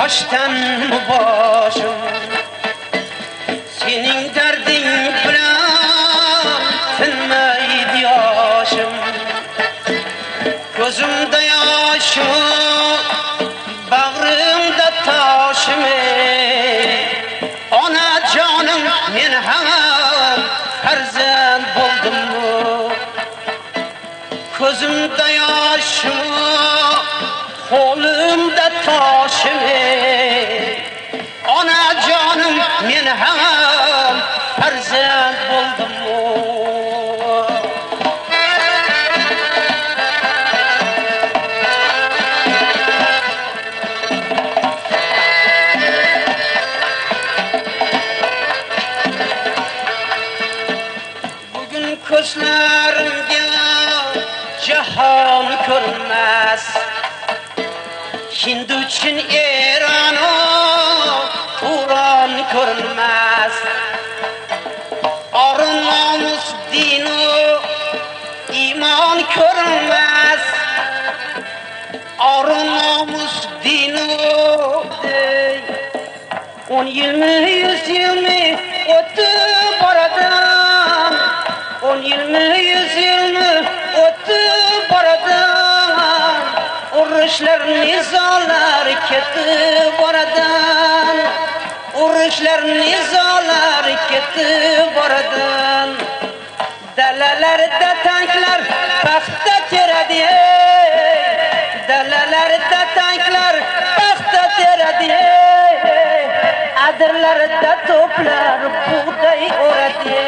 Toshdan boshim sening darding bilan tinmaydi yoshim. Ko'zimda yoshim, bag'rimda toshim. Ona jonim, men ham farzand bo'ldim. Ko'zimda yoshim, qo'limda toshim. Ona jonim, men ham farzand bo'ldim. Bugun ko'zlarimga jahon ko'rmas, Hindu uchun Eron Qur'on ko'rmas. Orun nomus dinu iymon ko'rmas. Orun nomus dinu 10 yilmi 100 yilmi o'tib boradi. 10 yilmi 100 yilmi o'tib boradi. Urushlar, nizolar ketib boradi. Urushlar, nizolar ketib boradi. Dalalarda tanklar paxta teradi. Dalalarda tanklar paxta teradi. Adirlarda to'plar bug'doy o'radi.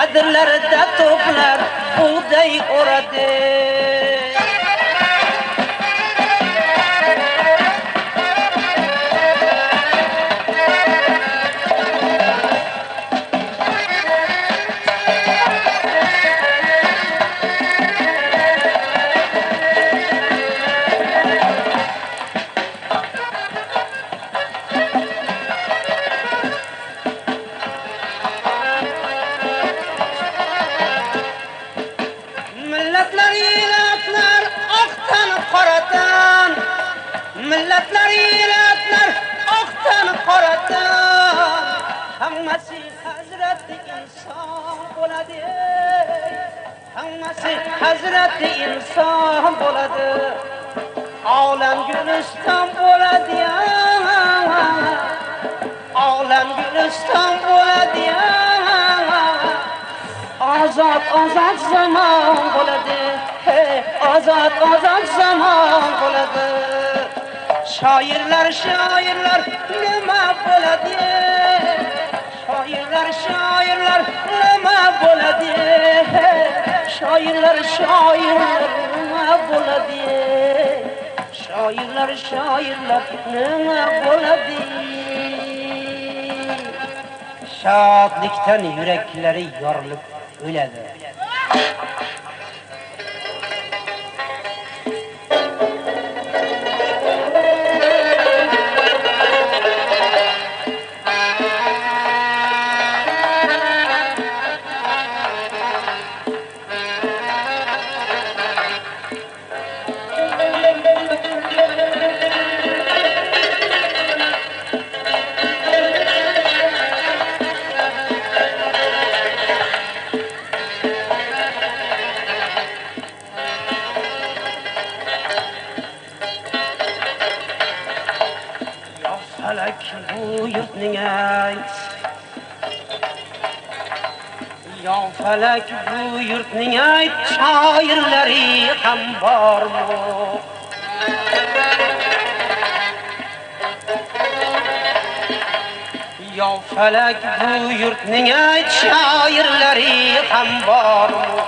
Adirlarda to'plar bug'doy o'radi. Millatlar ilatlar oqdan qoradan, hammasi hazrati inson bo'ladi. Hammasi hazrati inson bo'ladi. Olam guliston bo'ladi. Olam guliston bo'ladi. Ozod ozod zamon bo'ladi. Ozod ozod zamon bo'ladi. Shoirlar shoirlar nima bo'ladi? Shoirlar shoirlar nima bo'ladi? Shoirlar shoirlar nima bo'ladi? Shoirlar shoirlar nima bo'ladi? Shodlikdan yuraklari yorilib o'ladi. Bu yurtning ayt, yo falak bu yurtning ayt, shoirlari ham bormi? Yo falak bu yurtning ayt, shoirlari ham bormi?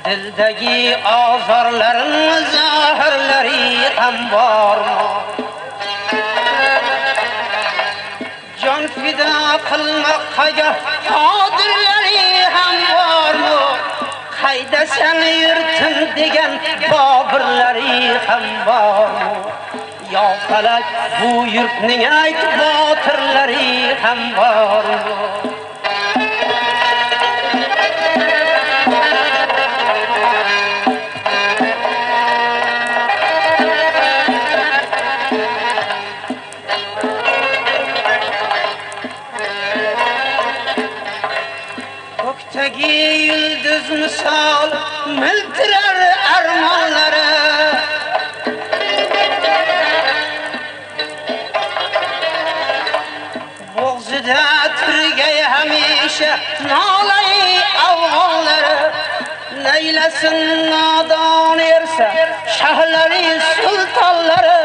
Dildagi ozorlarim zohirlari ham bormi? Jon fida qilmoqqa qodirlari ham bormi? Qaydasan yurtim degan Bobirlari ham bormi? Yo falak bu yurtning ayt, botirlari ham bormi? Gökteki yıldız misal miltirer armonları. Bo'g'zida turgay hamisha nolay afg'onlari. Neylesin nadon ersa shahlari sultonlari.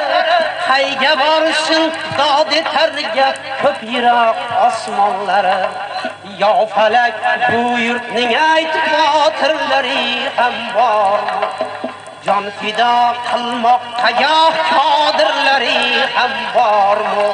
Qayga borsin dod etarga ko'p yiroq osmonlari. Yo falak bu yurtning aytib botirlari ham bor. Jon fido qilmoqqa goh qodirlari ham bormi?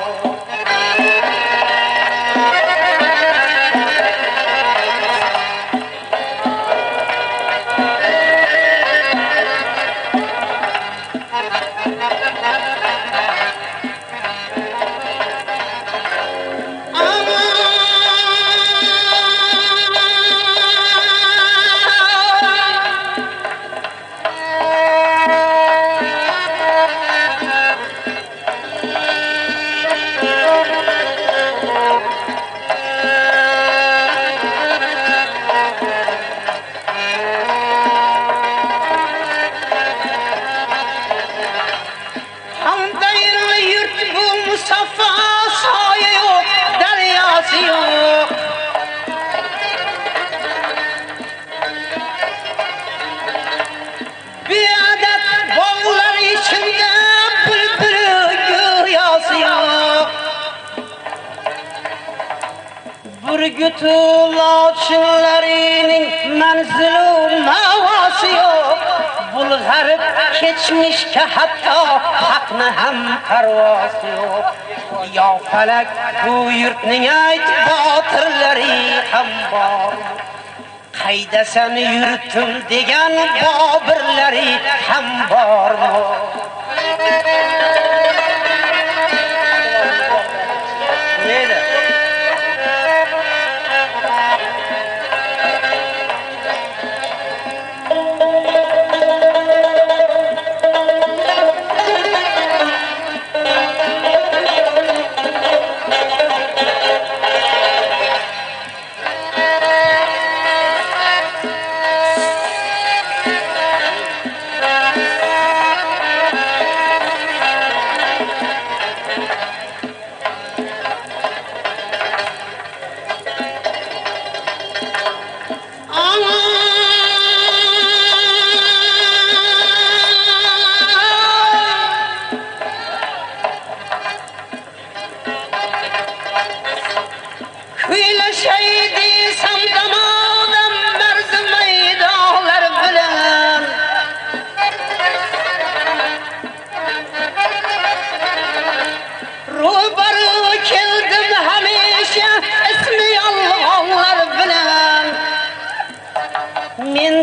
Burgutulotchilarning manzilu mavosi yo'q. Bulg'arib kechmishga hatto haqni ham parvosi yo'q. Yo falak bu yurtning aytib botirlari ham bor. Qaydasan yurtim degan bobirlari ham bormi?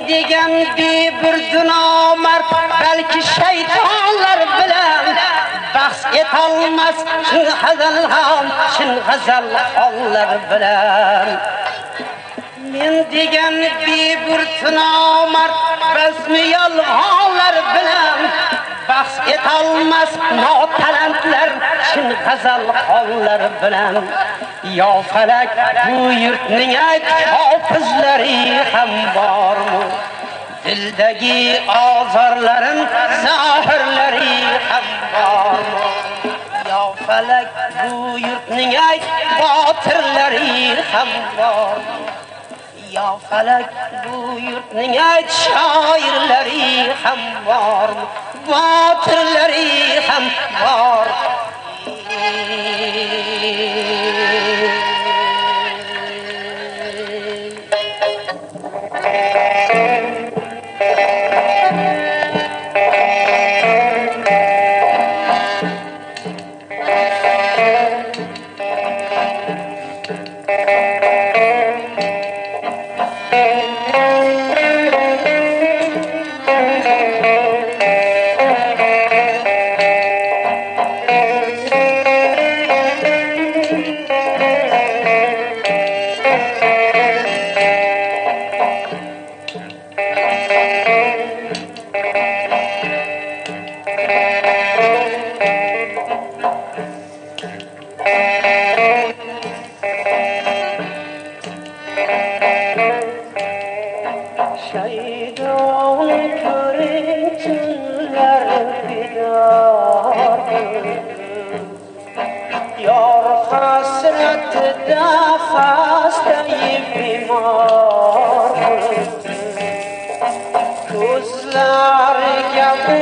Degan bir dunomard balki shaytonlar bilan bahs etolmas chin g'azal hollar bilan. Men degan bir dunomard rasmi yolg'onlar bilan bahs etolmas notalantlar chin g'azal hollar bilan. Yo falak bu yurtning hofizlari ham bormi? Dildagi ozorlarim zohirlari ham bormi? Yo falak bu yurtning botirlari ham bormi? Yo falak bu yurtning shoirlari ham bormi? Botirlari ham bor. şirin tünler bidardır. Yar hasretide hastayı bimardır. Gözleriga bu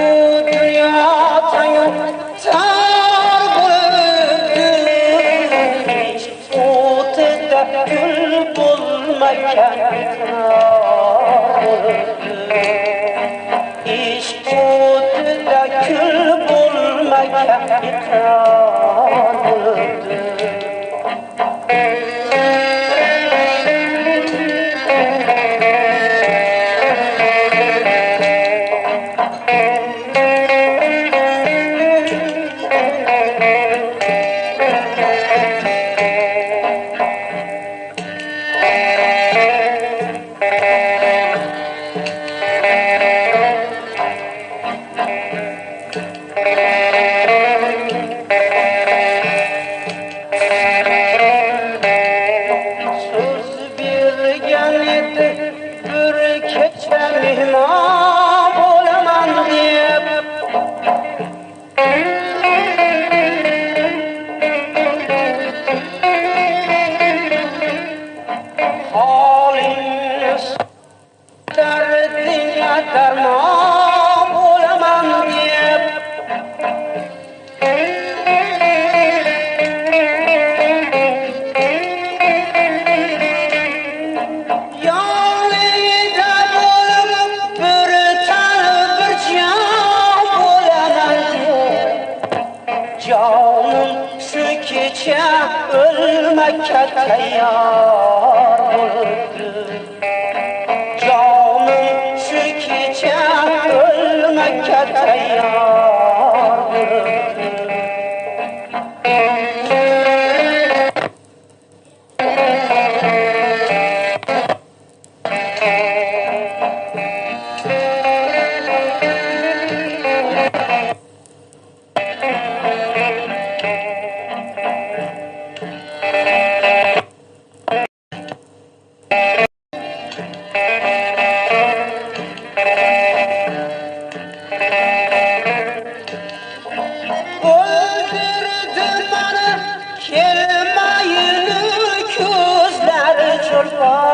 dunyodan tar bo'lib o'tida gul bo'lmagan ishq o'tida gul bo'lmagan ölmekə təyar olurdu. Canım şu gecə ölməkə təyar olurdu. Kelmayın gözler çolpa